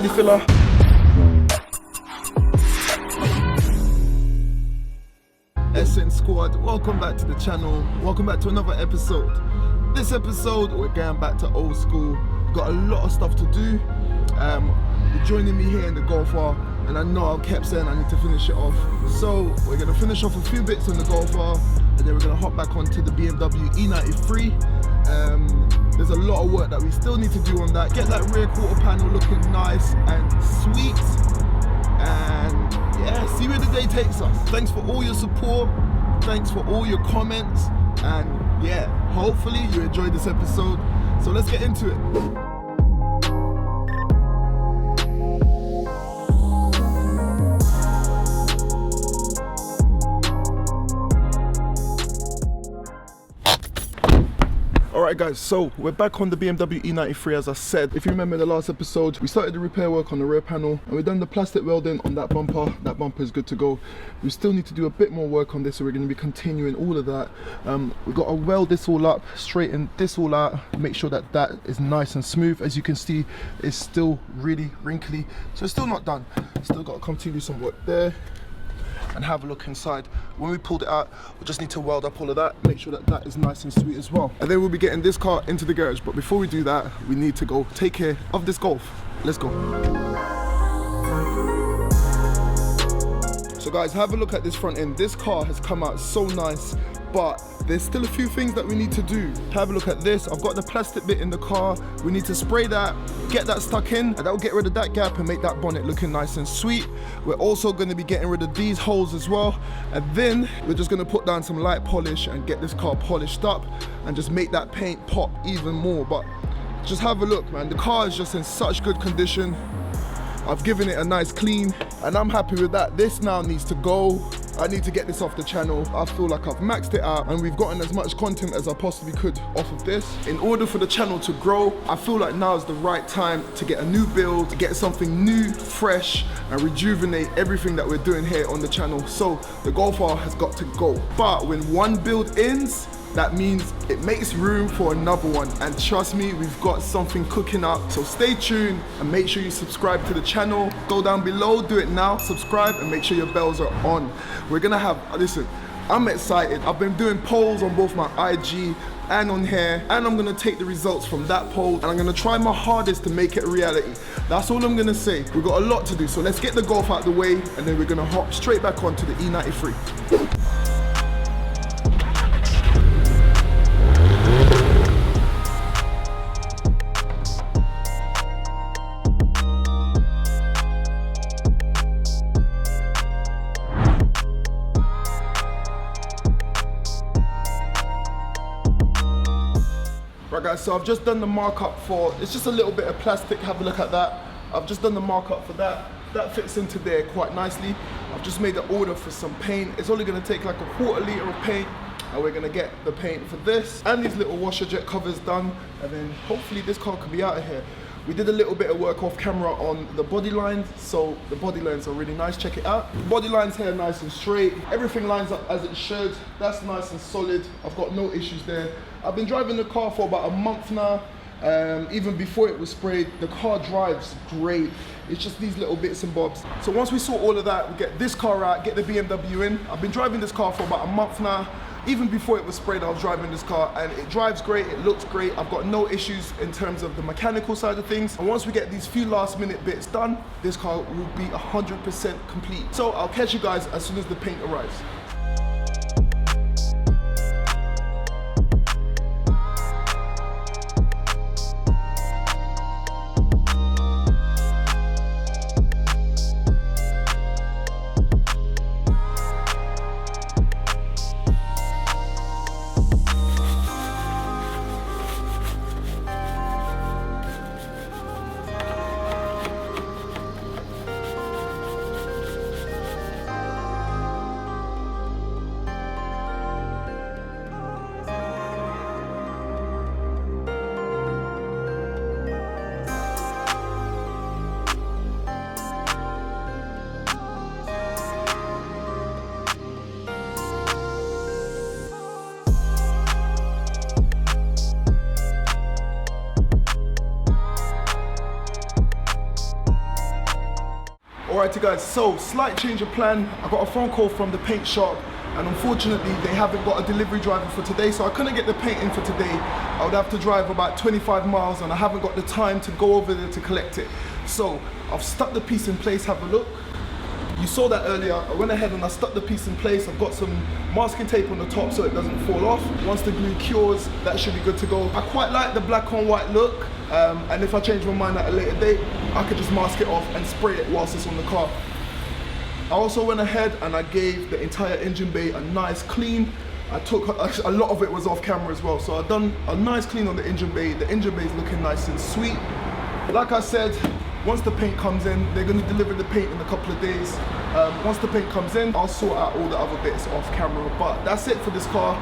body filler. Squad, welcome back to the channel. Welcome back to another episode. This episode, we're going back to old school. We've got a lot of stuff to do. You're joining me here in the Golfer, and I know I've kept saying I need to finish it off. So we're going to finish off a few bits on the Golfer, and then we're going to hop back onto the BMW E93. There's a lot of work that we still need to do on that. Get that rear quarter panel looking nice and sweet. And yeah, see where the day takes us. Thanks for all your support. Thanks for all your comments. And yeah, hopefully you enjoyed this episode. So let's get into it. Alright guys, so we're back on the BMW E93 as I said. If you remember the last episode, we started the repair work on the rear panel and we've done the plastic welding on that bumper. That bumper is good to go. We still need to do a bit more work on this, so we're going to be continuing all of that. We've got to weld this all up, straighten this all out, make sure that that is nice and smooth. As you can see, it's still really wrinkly, so it's still not done. Still got to continue some work there and have a look inside. When we pulled it out, we just need to weld up all of that, make sure that that is nice and sweet as well. And then we'll be getting this car into the garage. But before we do that, we need to go take care of this Golf. Let's go. So guys, have a look at this front end. This car has come out so nice, but there's still a few things that we need to do. Have a look at this. I've got the plastic bit in the car. We need to spray that, get that stuck in, and that will get rid of that gap and make that bonnet looking nice and sweet. We're also going to be getting rid of these holes as well. And then we're just going to put down some light polish and get this car polished up and just make that paint pop even more. But just have a look, man. The car is just in such good condition. I've given it a nice clean and I'm happy with that. This now needs to go. I need to get this off the channel. I feel like I've maxed it out and we've gotten as much content as I possibly could off of this. In order for the channel to grow, I feel like now is the right time to get a new build, to get something new, fresh, and rejuvenate everything that we're doing here on the channel. So the Golfer has got to go. But when one build ends, that means it makes room for another one. And trust me, we've got something cooking up. So stay tuned and make sure you subscribe to the channel. Go down below, do it now, subscribe, and make sure your bells are on. We're gonna have, listen, I'm excited. I've been doing polls on both my IG and on here, and I'm gonna take the results from that poll and I'm gonna try my hardest to make it a reality. That's all I'm gonna say. We've got a lot to do, so let's get the Golf out the way and then we're gonna hop straight back onto the E93. Right guys, so I've just done the markup for, it's just a little bit of plastic, have a look at that. I've just done the markup for that. That fits into there quite nicely. I've just made the order for some paint. It's only gonna take like a quarter litre of paint and we're gonna get the paint for this and these little washer jet covers done, and then hopefully this car can be out of here. We did a little bit of work off camera on the body lines, so the body lines are really nice, check it out. The body lines here nice and straight, everything lines up as it should. That's nice and solid, I've got no issues there. I've been driving the car for about a month now. Even before it was sprayed, the car drives great. It's just these little bits and bobs. So once we sort all of that, we get this car out, get the BMW in. I've been driving this car for about a month now. Even before it was sprayed, I was driving this car and it drives great, it looks great. I've got no issues in terms of the mechanical side of things. And once we get these few last minute bits done, this car will be 100% complete. So I'll catch you guys as soon as the paint arrives. Alrighty guys, so slight change of plan. I got a phone call from the paint shop and unfortunately they haven't got a delivery driver for today, so I couldn't get the paint in for today. I would have to drive about 25 miles and I haven't got the time to go over there to collect it. So I've stuck the piece in place, have a look. You saw that earlier. I went ahead and I stuck the piece in place. I've got some masking tape on the top so it doesn't fall off. Once the glue cures, that should be good to go. I quite like the black on white look, and if I change my mind at a later date, I could just mask it off and spray it whilst it's on the car. I also went ahead and I gave the entire engine bay a nice clean. I took a lot of it was off camera as well, so I've done a nice clean on the engine bay. The engine bay is looking nice and sweet. Like I said, once the paint comes in, they're going to deliver the paint in a couple of days. Once the paint comes in, I'll sort out all the other bits off camera. But that's it for this car.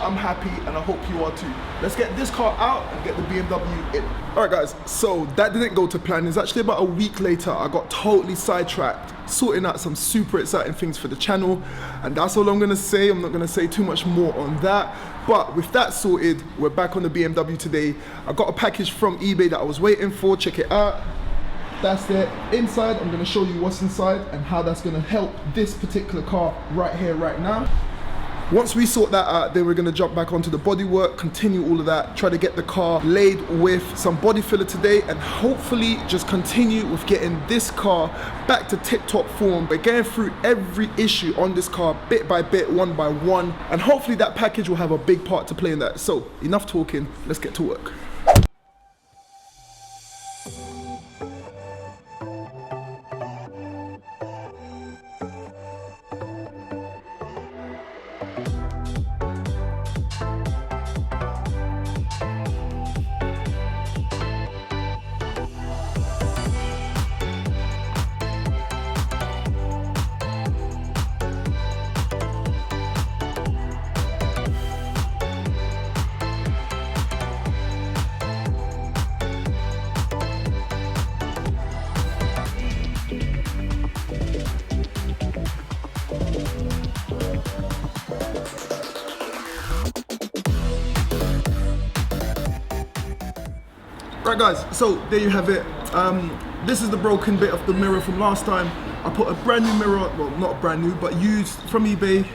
I'm happy and I hope you are too. Let's get this car out and get the BMW in. Alright guys, so that didn't go to plan. It's actually about a week later. I got totally sidetracked, sorting out some super exciting things for the channel. And that's all I'm going to say. I'm not going to say too much more on that. But with that sorted, we're back on the BMW today. I got a package from eBay that I was waiting for. Check it out. That's it. Inside, I'm going to show you what's inside and how that's going to help this particular car right here, right now. Once we sort that out, then we're going to jump back onto the bodywork, continue all of that, try to get the car laid with some body filler today, and hopefully just continue with getting this car back to tip-top form. We're going through every issue on this car bit by bit, one by one, and hopefully that package will have a big part to play in that. So enough talking, let's get to work. Right guys, so there you have it. This is the broken bit of the mirror from last time. I put a brand new mirror, well not brand new, but used from eBay,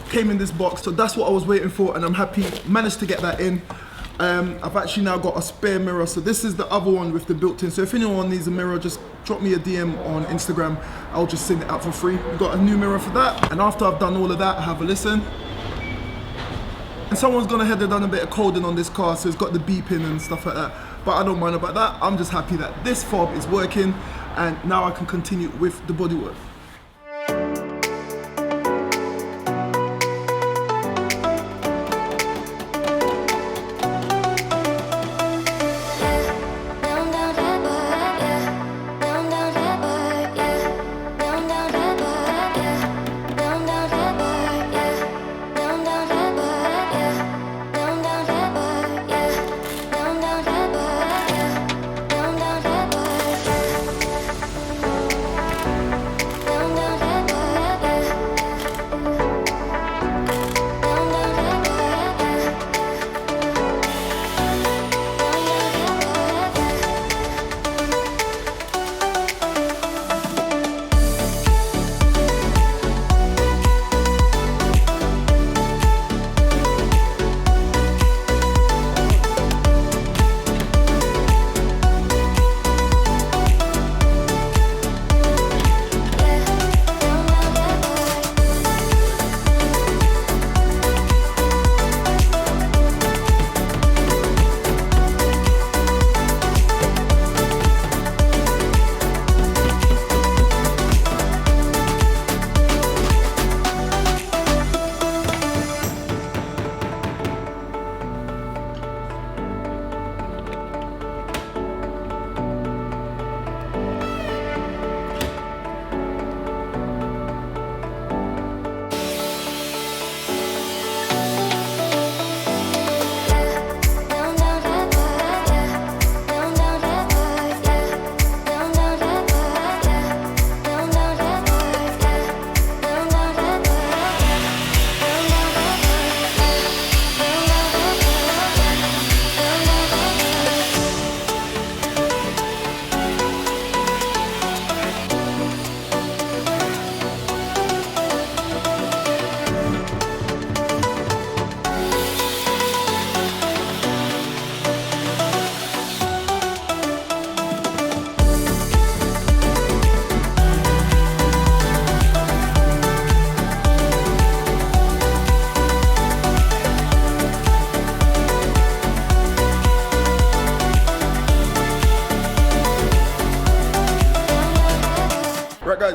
came in this box. So that's what I was waiting for and I'm happy, managed to get that in. I've actually now got a spare mirror. So this is the other one with the built-in. So if anyone needs a mirror, just drop me a DM on Instagram. I'll just send it out for free. We've got a new mirror for that. And after I've done all of that, have a listen. And someone's gone ahead and done a bit of coding on this car, so it's got the beeping and stuff like that. But I don't mind about that. I'm just happy that this fob is working and now I can continue with the bodywork.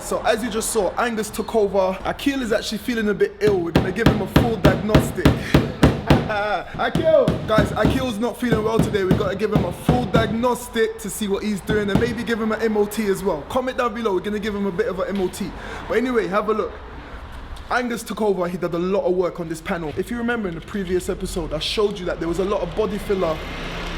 guys, so as you just saw, Angus took over. Akil is actually feeling a bit ill. We're gonna give him a full diagnostic. Akil! Guys, Akil's not feeling well today. We've got to give him a full diagnostic to see what he's doing and maybe give him an MOT as well. Comment down below, we're gonna give him a bit of an MOT. But anyway, have a look. Angus took over, he did a lot of work on this panel. If you remember in the previous episode, I showed you that there was a lot of body filler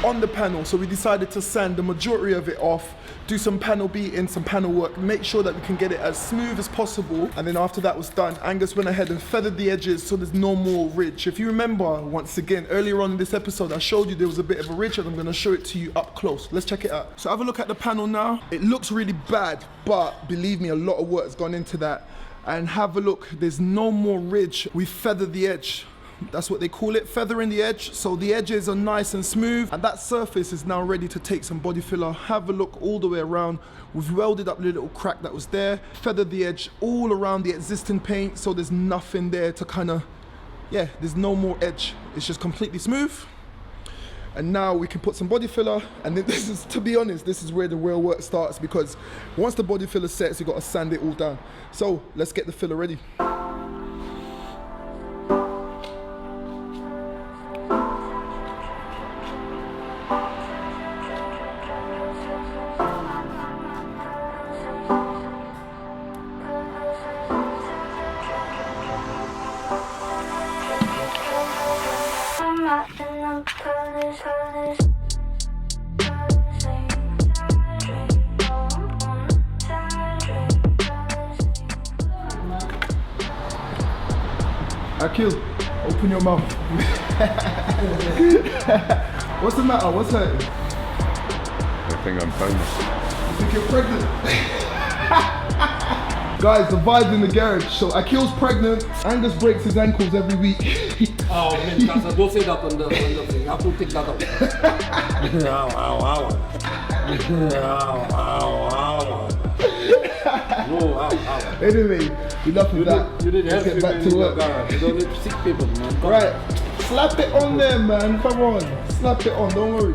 on the panel, so we decided to sand the majority of it off, do some panel beating, some panel work, make sure that we can get it as smooth as possible. And then after that was done, Angus went ahead and feathered the edges so there's no more ridge. If you remember, once again, earlier on in this episode, I showed you there was a bit of a ridge, and I'm gonna show it to you up close. Let's check it out. So have a look at the panel now. It looks really bad, but believe me, a lot of work has gone into that. And have a look, there's no more ridge. We feathered the edge. That's what they call it, feathering the edge. So the edges are nice and smooth, and that surface is now ready to take some body filler. Have a look all the way around. We've welded up the little crack that was there, feathered the edge all around the existing paint, so there's nothing there to kind of, yeah, there's no more edge. It's just completely smooth. And now we can put some body filler, and then this is, to be honest, this is where the real work starts, because once the body filler sets, you got to sand it all down. So let's get the filler ready. Akil, open your mouth. What's the matter? What's hurting? I think I'm pregnant. You think you're pregnant? Guys, the vibe's in the garage. So Akil's pregnant. Angus breaks his ankles every week. Oh man, Casa, don't say that on the thing. You have to take that out. Anyway, enough of that. You didn't Let's help get back to work. You don't need sick people, man. Right, slap it on there, man. Come on, slap it on. Don't worry.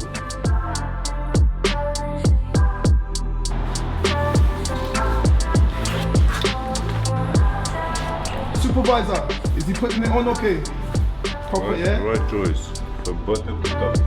Supervisor, is he putting it on okay? Proper, yeah? Right choice. From bottom to top.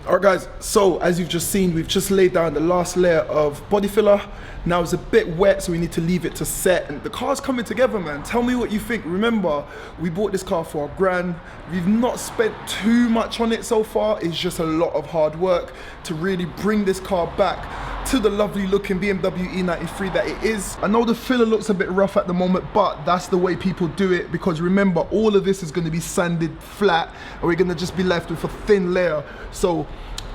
Alright guys, so as you've just seen, we've just laid down the last layer of body filler. Now it's a bit wet, so we need to leave it to set. And the car's coming together, man. Tell me what you think. Remember, we bought this car for £1,000. We've not spent too much on it so far. It's just a lot of hard work to really bring this car back to the lovely looking BMW E93 that it is. I know the filler looks a bit rough at the moment, but that's the way people do it, because remember, all of this is going to be sanded flat and we're going to just be left with a thin layer. So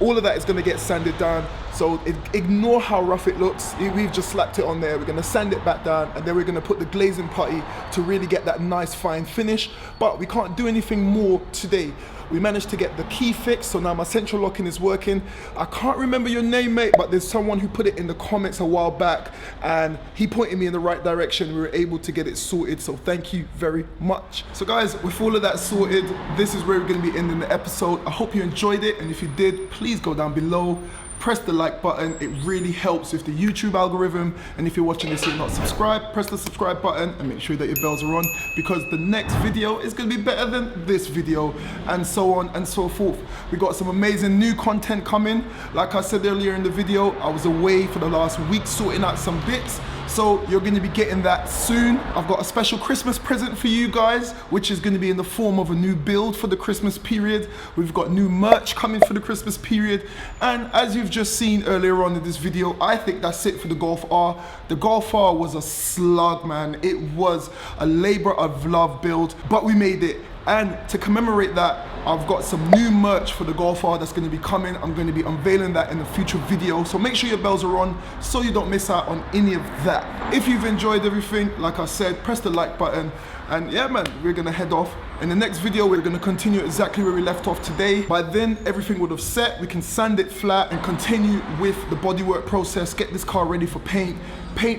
all of that is going to get sanded down, so ignore how rough it looks. We've just slapped it on there. We're going to sand it back down, and then we're going to put the glazing putty to really get that nice fine finish. But we can't do anything more today. We managed to get the key fixed, so now my central locking is working. I can't remember your name, mate, but there's someone who put it in the comments a while back, and he pointed me in the right direction. We were able to get it sorted, so thank you very much. So guys, with all of that sorted, this is where we're going to be ending the episode. I hope you enjoyed it, and if you did, please go down below, press the like button. It really helps with the YouTube algorithm. And if you're watching this and you're not subscribed, press the subscribe button and make sure that your bells are on, because the next video is going to be better than this video, and so on and so forth. We got some amazing new content coming. Like I said earlier in the video, I was away for the last week sorting out some bits, So you're gonna be getting that soon. I've got a special Christmas present for you guys, which is gonna be in the form of a new build for the Christmas period. We've got new merch coming for the Christmas period. And as you've just seen earlier on in this video, I think that's it for the Golf R. The Golf R was a slug, man. It was a labor of love build, but we made it. And to commemorate that, I've got some new merch for the Golf R that's going to be coming. I'm going to be unveiling that in a future video. So make sure your bells are on so you don't miss out on any of that. If you've enjoyed everything, like I said, press the like button. And yeah, man, we're going to head off. In the next video, we're going to continue exactly where we left off today. By then, everything would have set. We can sand it flat and continue with the bodywork process, get this car ready for paint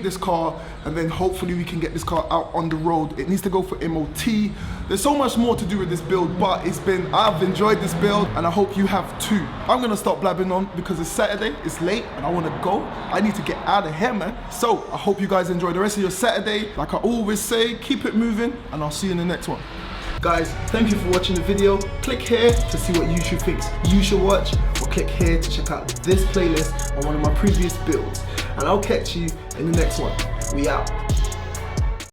this car, and then hopefully we can get this car out on the road. It needs to go for MOT. There's so much more to do with this build, but I've enjoyed this build, and I hope you have too. I'm gonna stop blabbing on because it's Saturday, it's late, and I wanna go. I need to get out of here, man. So I hope you guys enjoy the rest of your Saturday. Like I always say, keep it moving, and I'll see you in the next one. Guys, thank you for watching the video. Click here to see what YouTube thinks you should watch, or click here to check out this playlist on one of my previous builds. And I'll catch you in the next one. We out.